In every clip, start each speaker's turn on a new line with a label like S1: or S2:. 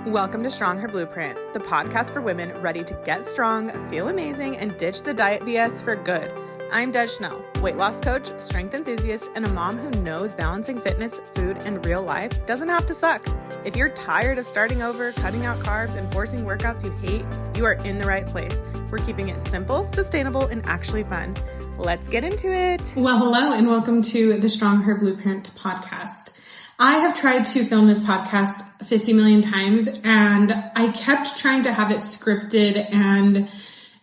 S1: Welcome to StrongHER Blueprint, the podcast for women ready to get strong, feel amazing, and ditch the diet BS for good. I'm Des Schnell, weight loss coach, strength enthusiast, and a mom who knows balancing fitness, food, and real life doesn't have to suck. If you're tired of starting over, cutting out carbs, and forcing workouts you hate, you are in the right place. We're keeping it simple, sustainable, and actually fun. Let's get into it.
S2: Well, hello, and welcome to the StrongHER Blueprint Podcast. I have tried to film this podcast 50 million times, and I kept trying to have it scripted and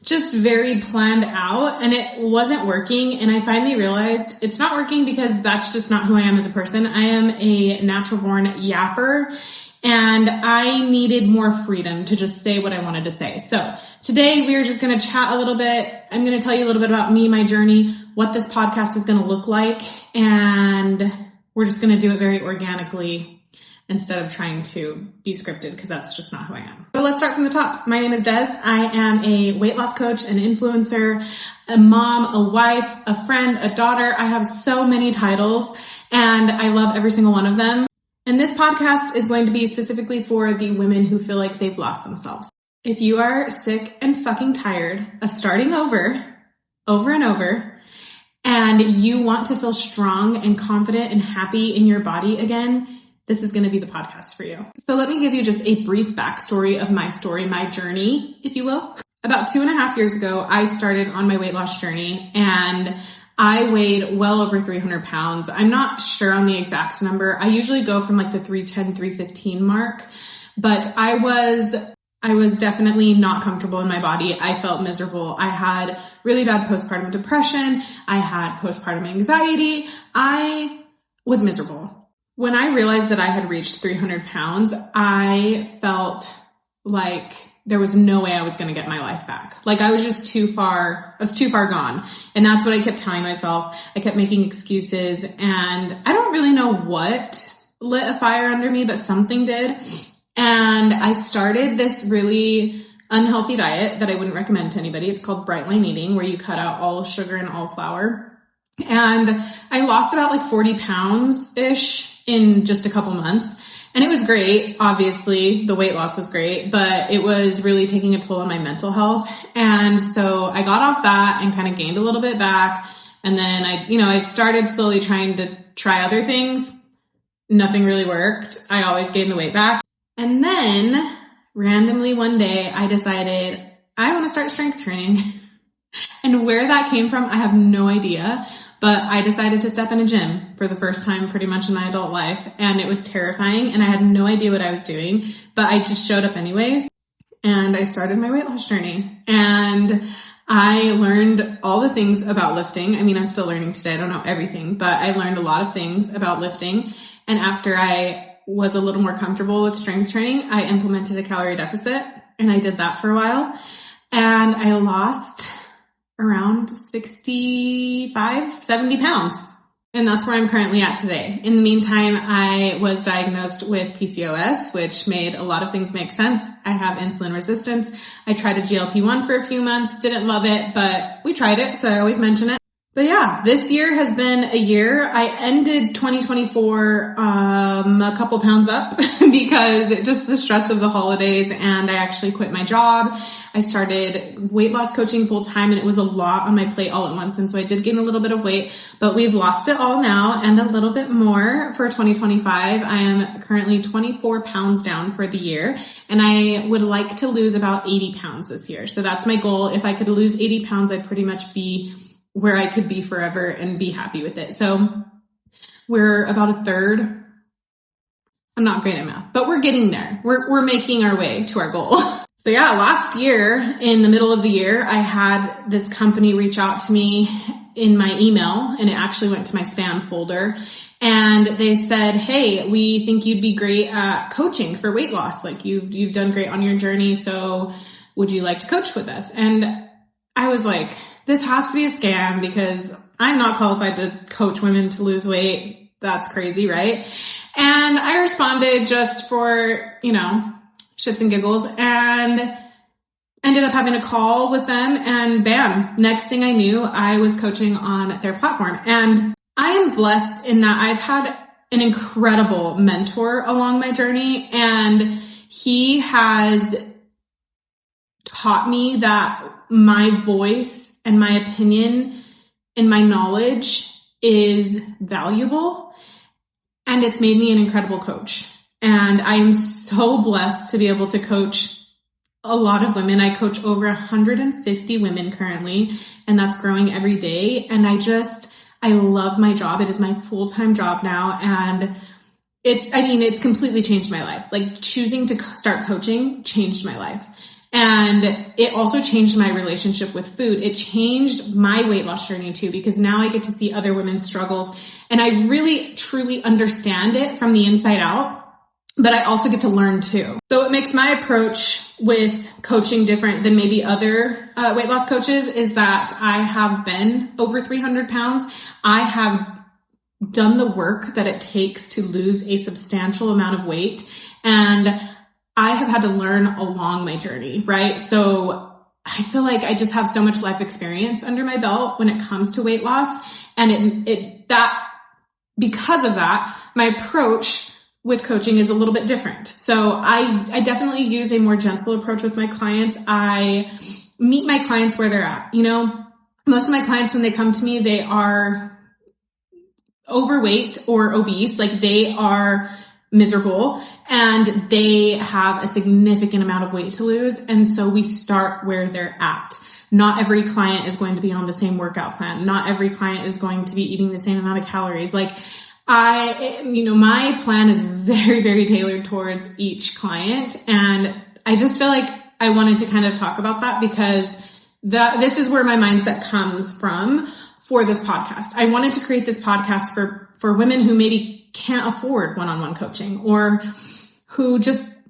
S2: just very planned out, and it wasn't working. And I finally realized it's not working because that's just not who I am as a person. I am a natural born yapper, and I needed more freedom to just say what I wanted to say. So today we are just going to chat a little bit. I'm going to tell you a little bit about me, my journey, what this podcast is going to look like, and we're just going to do it very organically instead of trying to be scripted because that's just not who I am. So let's start from the top. My name is Des. I am a weight loss coach, an influencer, a mom, a wife, a friend, a daughter. I have so many titles and I love every single one of them. And this podcast is going to be specifically for the women who feel like they've lost themselves. If you are sick and fucking tired of starting over and over, and you want to feel strong and confident and happy in your body again, this is going to be the podcast for you. So let me give you just a brief backstory of my story, my journey, if you will. About 2.5 years ago, I started on my weight loss journey and I weighed well over 300 pounds. I'm not sure on the exact number. I usually go from like the 310, 315 mark, but I was definitely not comfortable in my body. I felt miserable. I had really bad postpartum depression. I had postpartum anxiety. I was miserable. When I realized that I had reached 300 pounds, I felt like there was no way I was going to get my life back. Like I was too far gone. And that's what I kept telling myself. I kept making excuses, and I don't really know what lit a fire under me, but something did. And I started this really unhealthy diet that I wouldn't recommend to anybody. It's called bright line eating, where you cut out all sugar and all flour. And I lost about like 40 pounds-ish in just a couple months. And it was great. Obviously, the weight loss was great, but it was really taking a toll on my mental health. And so I got off that and kind of gained a little bit back. And then I started slowly trying to try other things. Nothing really worked. I always gained the weight back. And then randomly one day I decided I want to start strength training. And where that came from, I have no idea, but I decided to step in a gym for the first time pretty much in my adult life. And it was terrifying and I had no idea what I was doing, but I just showed up anyways. And I started my weight loss journey and I learned all the things about lifting. I mean, I'm still learning today. I don't know everything, but I learned a lot of things about lifting. And after I was a little more comfortable with strength training, I implemented a calorie deficit and I did that for a while. And I lost around 65, 70 pounds. And that's where I'm currently at today. In the meantime, I was diagnosed with PCOS, which made a lot of things make sense. I have insulin resistance. I tried a GLP-1 for a few months, didn't love it, but we tried it, so I always mention it. But yeah, this year has been a year. I ended 2024 a couple pounds up because just the stress of the holidays, and I actually quit my job. I started weight loss coaching full time and it was a lot on my plate all at once. And so I did gain a little bit of weight, but we've lost it all now and a little bit more for 2025. I am currently 24 pounds down for the year and I would like to lose about 80 pounds this year. So that's my goal. If I could lose 80 pounds, I'd pretty much be where I could be forever and be happy with it. So we're about a third. I'm not great at math, but we're getting there. We're making our way to our goal. So yeah, last year, in the middle of the year, I had this company reach out to me in my email, and it actually went to my spam folder. And they said, hey, we think you'd be great at coaching for weight loss. Like you've done great on your journey. So would you like to coach with us? And I was like, this has to be a scam because I'm not qualified to coach women to lose weight. That's crazy, right? And I responded just for, shits and giggles and ended up having a call with them, and bam, next thing I knew, I was coaching on their platform. And I am blessed in that I've had an incredible mentor along my journey, and he has taught me that my voice and my opinion and my knowledge is valuable, and it's made me an incredible coach. And I am so blessed to be able to coach a lot of women. I coach over 150 women currently, and that's growing every day. And I love my job. It is my full-time job now. And it's completely changed my life. Like, choosing to start coaching changed my life. And it also changed my relationship with food. It changed my weight loss journey too, because now I get to see other women's struggles, and I really truly understand it from the inside out. But I also get to learn too. So what makes my approach with coaching different than maybe other weight loss coaches is that I have been over 300 pounds. I have done the work that it takes to lose a substantial amount of weight, and I have had to learn along my journey, right? So I feel like I just have so much life experience under my belt when it comes to weight loss. And because of that, my approach with coaching is a little bit different. So I definitely use a more gentle approach with my clients. I meet my clients where they're at. You know, most of my clients, when they come to me, they are overweight or obese. Like, they are miserable and they have a significant amount of weight to lose. And so we start where they're at. Not every client is going to be on the same workout plan. Not every client is going to be eating the same amount of calories. Like, my plan is very, very tailored towards each client. And I just feel like I wanted to kind of talk about that, because this is where my mindset comes from for this podcast. I wanted to create this podcast for women who maybe can't afford one-on-one coaching, or who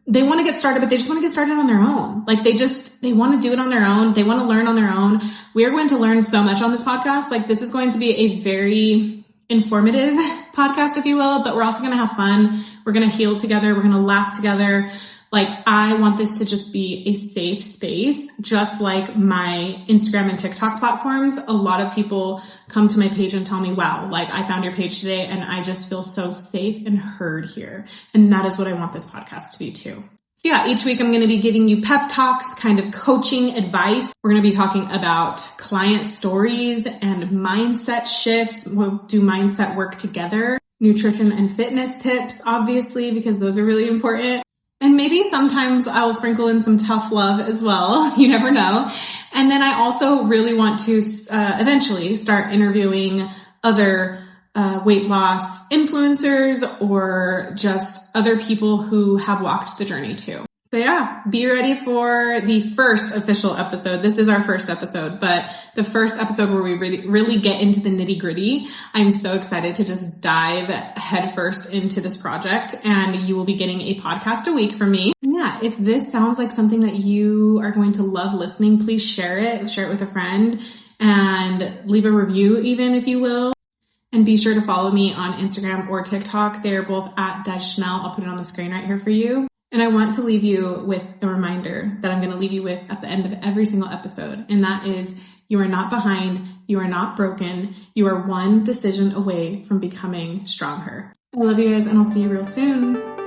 S2: they want to get started, but they just want to get started on their own. Like, they want to do it on their own. They want to learn on their own. We are going to learn so much on this podcast. Like, this is going to be a very informative podcast, if you will, but we're also going to have fun. We're going to heal together. We're going to laugh together. Like, I want this to just be a safe space, just like my Instagram and TikTok platforms. A lot of people come to my page and tell me, wow, like, I found your page today and I just feel so safe and heard here. And that is what I want this podcast to be too. So yeah, each week I'm going to be giving you pep talks, kind of coaching advice. We're going to be talking about client stories and mindset shifts. We'll do mindset work together, nutrition and fitness tips, obviously, because those are really important. And maybe sometimes I will sprinkle in some tough love as well. You never know. And then I also really want to eventually start interviewing other weight loss influencers, or just other people who have walked the journey too. So yeah, be ready for the first official episode. This is our first episode, but the first episode where we really get into the nitty-gritty. I'm so excited to just dive headfirst into this project, and you will be getting a podcast a week from me. And yeah, if this sounds like something that you are going to love listening, please share it with a friend, and leave a review even, if you will. And be sure to follow me on Instagram or TikTok. They're both at Des Schnell. I'll put it on the screen right here for you. And I want to leave you with a reminder that I'm going to leave you with at the end of every single episode. And that is, you are not behind. You are not broken. You are one decision away from becoming StrongHER. I love you guys, and I'll see you real soon.